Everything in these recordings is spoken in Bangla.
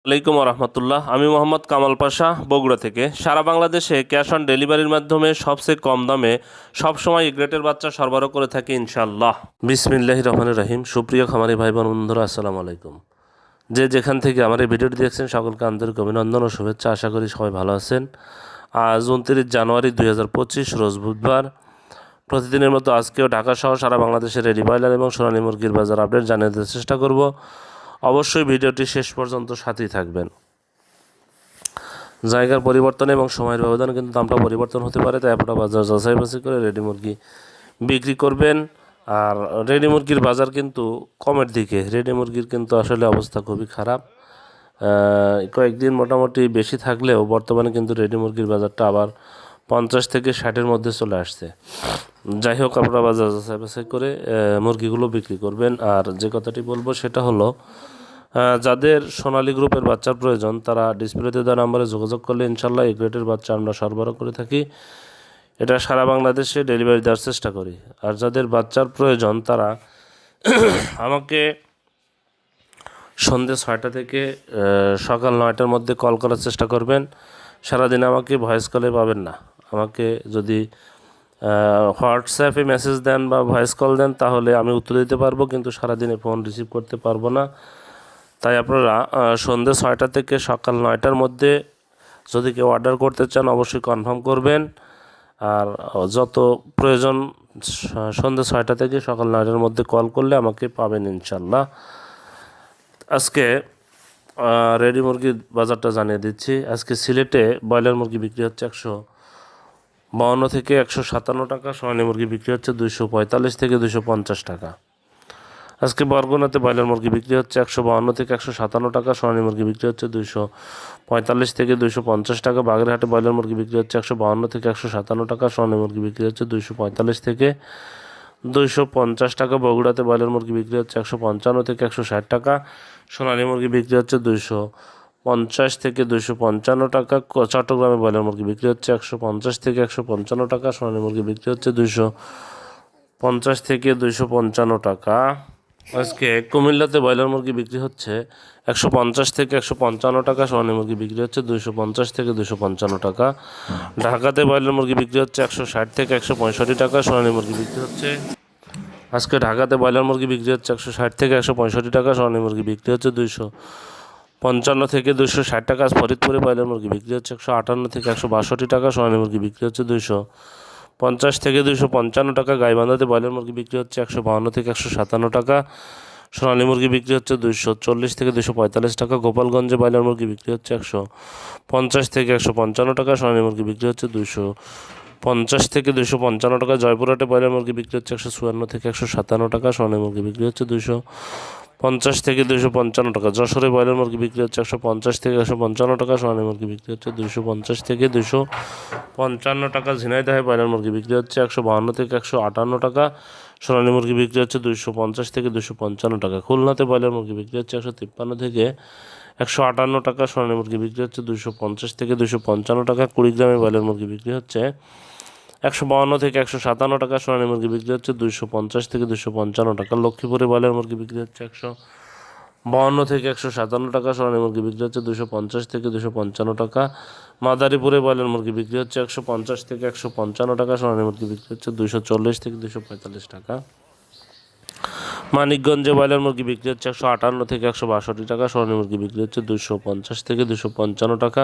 আলাইকুম রহমতুল্লাহ। আমি মোহাম্মদ কামাল পাশা, বগুড়া থেকে। সারা বাংলাদেশে ক্যাশ অন ডেলিভারির মাধ্যমে সবচেয়ে কম দামে সবসময় এ গ্রেটের বাচ্চা সরবরাহ করে থাকি ইনশাআল্লাহ। বিসমিল্লাহির রহমানির রহিম। সুপ্রিয় খামারি ভাই বোন বন্ধুরা, আসসালামু আলাইকুম। যে যেখান থেকে আমার এই ভিডিওটি দেখছেন সকলকে আন্তরিক অভিনন্দন ও শুভেচ্ছা। আশা করি সবাই ভালো আছেন। আজ 29 জানুয়ারি 2025 রোজ বুধবার। প্রতিদিনের মতো আজকেও ঢাকা সহ সারা বাংলাদেশের রেডি ব্রয়লার এবং সোনালী মুরগির বাজার আপডেট জানিয়ে দেওয়ার চেষ্টা করব। অবশ্যই ভিডিওটি শেষ পর্যন্ত সাথেই থাকবেন। জায়গার পরিবর্তন এবং সময়ের ব্যবধানে কিন্তু দামটা পরিবর্তন হতে পারে, তাই আপনারা বাজার যাচাই বাছাই করে রেডি মুরগি বিক্রি করবেন। আর রেডি মুরগির বাজার কিন্তু কমের দিকে। রেডি মুরগির কিন্তু আসলে অবস্থা খুবই খারাপ। কয়েকদিন মোটামুটি বেশি থাকলেও বর্তমানে কিন্তু রেডি মুরগির বাজারটা আবার 50 থেকে 60-এর মধ্যে চলে আসছে। যাই হোক, আপনারা বাজার যাচাই বাছাই করে মুরগিগুলো বিক্রি করবেন। আর যে কথাটি বলবো সেটা হলো, যাদের সোনালী গ্রুপের বাচ্চার প্রয়োজন তারা ডিসপ্লেতে দেওয়া নাম্বারে যোগাযোগ করলে ইনশাল্লাহ এই গ্রেটের বাচ্চা আমরা সরবরাহ করে থাকি। এটা সারা বাংলাদেশে ডেলিভারি দেওয়ার চেষ্টা করি। আর যাদের বাচ্চার প্রয়োজন তারা আমাকে সন্ধ্যে 6টা থেকে সকাল 9টার মধ্যে কল করার চেষ্টা করবেন। সারাদিন আমাকে ভয়েস কলে পাবেন না। আমাকে যদি হোয়াটসঅ্যাপে মেসেজ দেন বা ভয়েস কল দেন তাহলে আমি উত্তর দিতে পারবো, কিন্তু সারাদিনে ফোন রিসিভ করতে পারবো না। তাই আপনারা সন্ধ্যে 6টা থেকে সকাল 9টার মধ্যে যদি কেউ অর্ডার করতে চান অবশ্যই কনফার্ম করবেন। আর যত প্রয়োজন সন্ধ্যে 6টা থেকে সকাল 9টার মধ্যে কল করলে আমাকে পাবেন ইনশাল্লাহ। আজকে রেডি মুরগির বাজারটা জানিয়ে দিচ্ছি। আজকে সিলেটে ব্রয়লার মুরগি বিক্রি হচ্ছে 152 থেকে 157 টাকা। সোনালী মুরগি বিক্রি হচ্ছে 245 থেকে 250 টাকা। আজকে বরগুনাতে ব্রয়লার মুরগি বিক্রি হচ্ছে 152 থেকে 157 টাকা। সোনালী মুরগি বিক্রি হচ্ছে 245 থেকে 250 টাকা। বাগেরহাটে ব্রয়লার মুরগি বিক্রি হচ্ছে 152 থেকে 157 টাকা। সোনালী মুরগি বিক্রি হচ্ছে 245 থেকে 250 টাকা। বগুড়াতে ব্রয়লার মুরগি বিক্রি হচ্ছে 155 থেকে 160 টাকা। সোনালী মুরগি বিক্রি হচ্ছে 250 থেকে 255 টাকা। চট্টগ্রামে ব্রয়লার মুরগি বিক্রি হচ্ছে 150 থেকে 155 টাকা। সোনালী মুরগি বিক্রি হচ্ছে 250 থেকে 255 টাকা। আজকে কুমিল্লাতে ব্রয়লার মুরগি বিক্রি হচ্ছে 150 থেকে 155 টাকা। সোনালী মুরগি বিক্রি হচ্ছে 250 থেকে 255 টাকা। ঢাকাতে ব্রয়লার মুরগি বিক্রি হচ্ছে 160 থেকে 165 টাকা। সোনালী মুরগি বিক্রি হচ্ছে আজকে ঢাকাতে ব্রয়লার মুরগি বিক্রি হচ্ছে 160 থেকে 165 টাকা। সোনালী মুরগি বিক্রি হচ্ছে 255 থেকে 260 টাকা। ফরিদপুরে ব্রয়লার মুরগি বিক্রি হচ্ছে 158 থেকে 162 টাকা। সোনালী মুরগি বিক্রি হচ্ছে 250 থেকে 255 টাকা। গাইবান্ধাতে ব্রয়লার মুরগি বিক্রি হচ্ছে 152 থেকে 157 টাকা। সোনালী মুরগি বিক্রি হচ্ছে 240 থেকে 245 টাকা। গোপালগঞ্জে ব্রয়লার মুরগি বিক্রি হচ্ছে 150 থেকে 155 টাকা। সোনালী মুরগি বিক্রি হচ্ছে 250 থেকে 255 টাকা। জয়পুরহাটে ব্রয়লার মুরগি বিক্রি হচ্ছে 154 থেকে 157 টাকা। সোনালী মুরগি বিক্রি হচ্ছে 250 থেকে 255 টাকা। যশোরে ব্রয়লার মুরগি বিক্রি হচ্ছে 150 থেকে 155 টাকা। সোনালী মুরগি বিক্রি হচ্ছে 250 থেকে 255 টাকা। ঝিনাইদহে ব্রয়লার মুরগি বিক্রি হচ্ছে 152 থেকে 158 টাকা। সোনালী মুরগি বিক্রি হচ্ছে 250 থেকে 255 টাকা। খুলনাতে ব্রয়লার মুরগি বিক্রি হচ্ছে 153 থেকে 158 টাকা। সোনালী মুরগি বিক্রি হচ্ছে 250 থেকে 255 টাকা। কুড়িগ্রামে ব্রয়লার মুরগি বিক্রি হচ্ছে 152 থেকে 157 টাকা। সোনালী মুরগি বিক্রি হচ্ছে 250 থেকে 255 টাকা। লক্ষ্মীপুরে ব্রয়লার মুরগি বিক্রি হচ্ছে 152 থেকে 157 টাকা। সোনালী মুরগি বিক্রি হচ্ছে 250 থেকে 255 টাকা। মাদারীপুরে ব্রয়লার মুরগি বিক্রি হচ্ছে 150 থেকে 155 টাকা। সোনালী মুরগি বিক্রি হচ্ছে 240 থেকে 245 টাকা। মানিকগঞ্জে ব্রয়লার মুরগি বিক্রি হচ্ছে 158 থেকে 162 টাকা। সোনালী মুরগি বিক্রি হচ্ছে 250 থেকে 255 টাকা।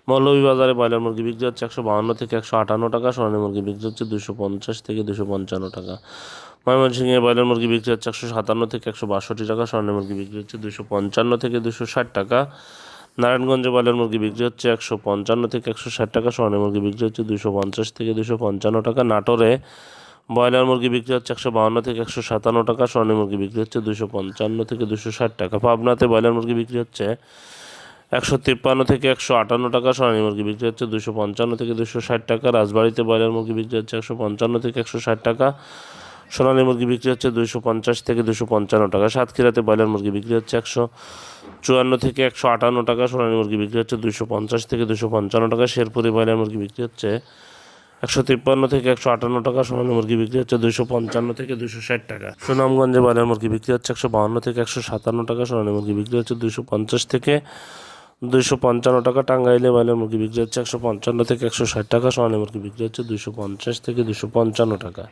মৌলভীবাজারে ব্রয়লার মুরগি বিক্রি হচ্ছে 152 থেকে 158 টাকা। সোনালী মুরগি বিক্রি হচ্ছে 250 থেকে 255 টাকা। ময়মনসিংহে ব্রয়লার মুরগি বিক্রি হচ্ছে 157 থেকে 162 টাকা। সোনালী মুরগি বিক্রি হচ্ছে 255 থেকে 260 টাকা। নারায়ণগঞ্জে ব্রয়লার মুরগি বিক্রি হচ্ছে 155 থেকে 160 টাকা। সোনালী মুরগি বিক্রি হচ্ছে 250 থেকে 255 টাকা। নাটোরে ব্রয়লার মুরগি বিক্রি হচ্ছে 152 থেকে 157 টাকা। সোনালী মুরগি বিক্রি হচ্ছে 255 থেকে 260 টাকা। পাবনাতে ব্রয়লার মুরগি বিক্রি হচ্ছে 153 থেকে 158 টাকা। সোনালী মুরগি বিক্রি হচ্ছে 255 থেকে 260 টাকা। রাজবাড়িতে ব্রয়লার মুরগি বিক্রি হচ্ছে 155 থেকে 160 টাকা। সোনালী মুরগি বিক্রি হচ্ছে 250 থেকে 255 টাকা। সাতক্ষীরাতে ব্রয়লার মুরগি বিক্রি হচ্ছে 154 থেকে 158 টাকা। সোনালী মুরগি বিক্রি হচ্ছে 250 থেকে 255 টাকা। শেরপুরে ব্রয়লার মুরগি বিক্রি হচ্ছে 153 থেকে 158 টাকা। সোনালী মুরগি বিক্রি হচ্ছে 255 থেকে 260 টাকা। সুনামগঞ্জে ব্রয়লার মুরগি বিক্রি হচ্ছে 152 থেকে 157 টাকা। সোনালী মুরগি বিক্রি হচ্ছে 250 থেকে 255 টাকা। টাঙ্গাইলে ব্রয়লার মুরগি বিক্রি হচ্ছে 155 থেকে 160 টাকা। সোনালী মুরগি বিক্রি হচ্ছে 250 থেকে 255 টাকা।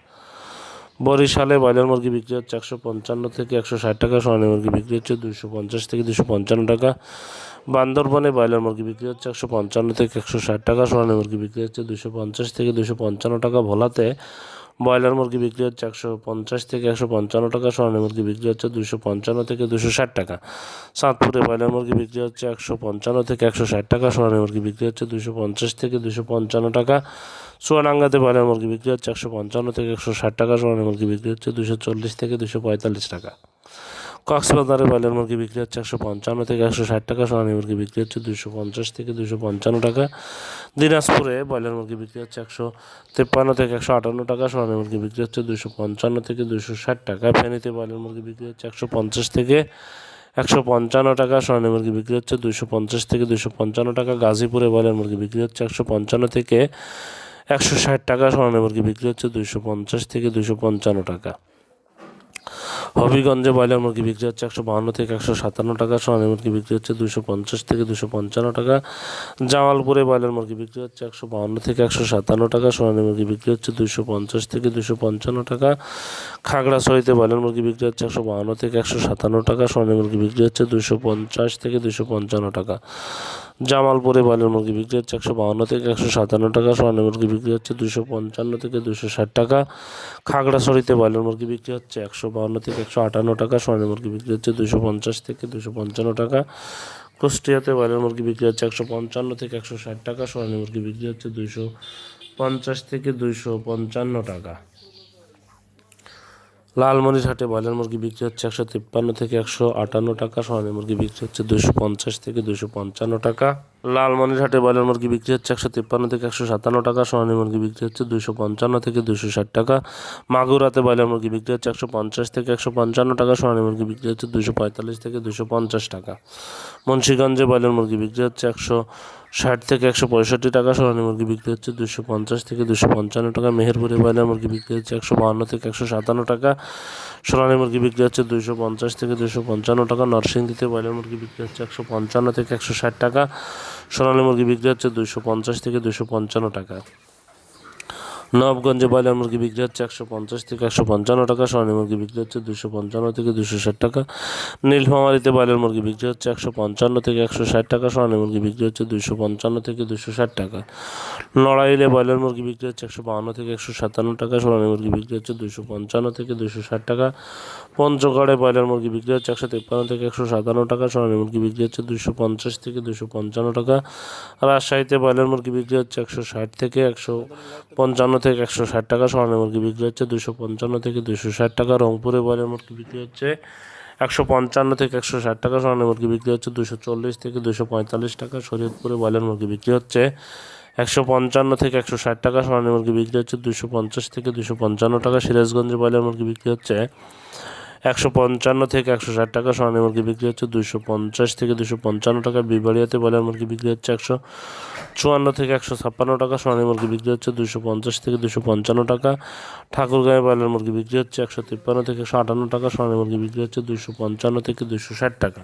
বরিশালে ব্রয়লার মুরগি বিক্রি হচ্ছে 155 থেকে 160 টাকা। সোনালী মুরগি বিক্রি হচ্ছে 250 থেকে 255 টাকা। বান্দরবনে ব্রয়লার মুরগি বিক্রি হচ্ছে 155 থেকে 160 টাকা। সোনালী মুরগি বিক্রি হচ্ছে 250 থেকে 255 টাকা। ভোলাতে ব্রয়লার মুরগি বিক্রি হচ্ছে 150 থেকে 155 টাকা। সোনালী মুরগি বিক্রি হচ্ছে 255 থেকে 260 টাকা। চাঁদপুরে ব্রয়লার মুরগি বিক্রি হচ্ছে 155 থেকে 160 টাকা। সোনালী মুরগি বিক্রি হচ্ছে 250 থেকে 255 টাকা। চুয়াডাঙ্গাতে ব্রয়লার মুরগি বিক্রি হচ্ছে 155 থেকে 160 টাকা। সোনালী মুরগি বিক্রি হচ্ছে 240 থেকে 245 টাকা। কক্সবাজারে ব্রয়লার মুরগি বিক্রি হচ্ছে 155 থেকে 160 টাকা। সোনালী মুরগি বিক্রি হচ্ছে 250 থেকে 255 টাকা। দিনাজপুরে ব্রয়লার মুরগি বিক্রি হচ্ছে 153 থেকে 158 টাকা। সোনালী মুরগি বিক্রি হচ্ছে 255 থেকে 260 টাকা। ফেনীতে ব্রয়লার মুরগি বিক্রি হচ্ছে 150 থেকে 155 টাকা। সোনালী মুরগি বিক্রি হচ্ছে 250 থেকে 255 টাকা। গাজীপুরে ব্রয়লার মুরগি বিক্রি হচ্ছে 155 থেকে 160 টাকা। সোনালী মুরগি বিক্রি হচ্ছে 250 থেকে 255 টাকা। হবিগঞ্জে ব্রয়লার মুরগি বিক্রি হচ্ছে 152 থেকে 157 টাকা। সোনালী মুরগি বিক্রি হচ্ছে 250 থেকে 255 টাকা। জামালপুরে ব্রয়লার মুরগি বিক্রি হচ্ছে 152 থেকে 157 টাকা। সোনালী মুরগি বিক্রি হচ্ছে 250 থেকে 255 টাকা। খাগড়াছড়িতে ব্রয়লার মুরগি বিক্রি হচ্ছে 152 থেকে 157 টাকা। সোনালী মুরগি বিক্রি হচ্ছে 250 থেকে 255 টাকা। জামালপুরে ব্রয়লার মুরগি বিক্রি হচ্ছে 152 থেকে 157 টাকা। সোনালী মুরগি বিক্রি হচ্ছে 255 থেকে 260 টাকা। খাগড়াছড়িতে ব্রয়লার মুরগি বিক্রি হচ্ছে 152 থেকে 158 টাকা। সোনালী মুরগি বিক্রি হচ্ছে 250 থেকে 255 টাকা। কুষ্টিয়াতে ব্রয়লার মুরগি বিক্রি হচ্ছে 155 থেকে 160 টাকা। সোনালী মুরগি বিক্রি হচ্ছে 250 থেকে 255 টাকা। লালমনিরহাটে ব্রয়লার মুরগি বিক্রি হচ্ছে 153 থেকে 158 টাকা। সোনালী মুরগি বিক্রি হচ্ছে 250 থেকে 255 টাকা। লালমনিরহাটে ব্রয়লার মুরগি বিক্রি হচ্ছে 153 থেকে 157 টাকা। সোনালী মুরগি বিক্রি হচ্ছে 255 থেকে 260 টাকা। মাগুরাতে ব্রয়লার মুরগি বিক্রি হচ্ছে 150 থেকে 155 টাকা। সোনালী মুরগি বিক্রি হচ্ছে 245 থেকে 250 টাকা। মুন্সিগঞ্জে ব্রয়লার মুরগি বিক্রি হচ্ছে 160 থেকে 165 টাকা। সোনালী মুরগি বিক্রি হচ্ছে 250 থেকে 255 টাকা। মেহেরপুরে ব্রয়লার মুরগি বিক্রি হচ্ছে 152 থেকে 157 টাকা। সোনালী মুরগি বিক্রি হচ্ছে 250 থেকে 255 টাকা। নরসিংদীতে ব্রয়লার মুরগি বিক্রি হচ্ছে 155 থেকে 160 টাকা। সোনালী মুরগি বিক্রি হচ্ছে 250 থেকে 255 টাকা। নবাবগঞ্জে ব্রয়লার মুরগি বিক্রি হচ্ছে 150 থেকে 155 টাকা। সোনালী মুরগি বিক্রি হচ্ছে 255 থেকে 260 টাকা। নীলফামারীতে ব্রয়লার মুরগি বিক্রি হচ্ছে 155 থেকে 160 টাকা। সোনালী মুরগি বিক্রি হচ্ছে 255 থেকে 260 টাকা। নড়াইলে ব্রয়লার মুরগি বিক্রি হচ্ছে 152 থেকে 157 টাকা। সোনালী মুরগি বিক্রি হচ্ছে 255 থেকে 260 টাকা। পঞ্চগড়ে ব্রয়লার মুরগি বিক্রি হচ্ছে 153 থেকে 157 টাকা। সোনালী মুরগি বিক্রি হচ্ছে 250 থেকে 255 টাকা। রাজশাহীতে ব্রয়লার মুরগি বিক্রি হচ্ছে 160 থেকে 155 থেকে 160 টাকা। সোনালী মুরগি বিক্রি হচ্ছে 255 থেকে 260 টাকা। রংপুরে ব্রয়লার মুরগি বিক্রি হচ্ছে 155 থেকে 160 টাকা। সোনালী মুরগি বিক্রি হচ্ছে 240 থেকে 245 টাকা। শরীয়তপুরে ব্রয়লার মুরগি বিক্রি হচ্ছে 155 থেকে 160 টাকা। সোনালী মুরগি বিক্রি হচ্ছে 250 থেকে 255 টাকা। সিরাজগঞ্জে ব্রয়লার মুরগি বিক্রি হচ্ছে 155 থেকে 160 টাকা। সোনালী মুরগি বিক্রি হচ্ছে 250 থেকে 255 টাকা। বিবাড়িয়াতে ব্রয়লার মুরগি বিক্রি হচ্ছে 154 থেকে 156 টাকা। সোনালী মুরগি বিক্রি হচ্ছে 250 থেকে 255 টাকা। ঠাকুরগাঁয়ে ব্রয়লার মুরগি বিক্রি হচ্ছে 153 থেকে 158 টাকা। সোনালী মুরগি বিক্রি হচ্ছে 255 থেকে 260 টাকা।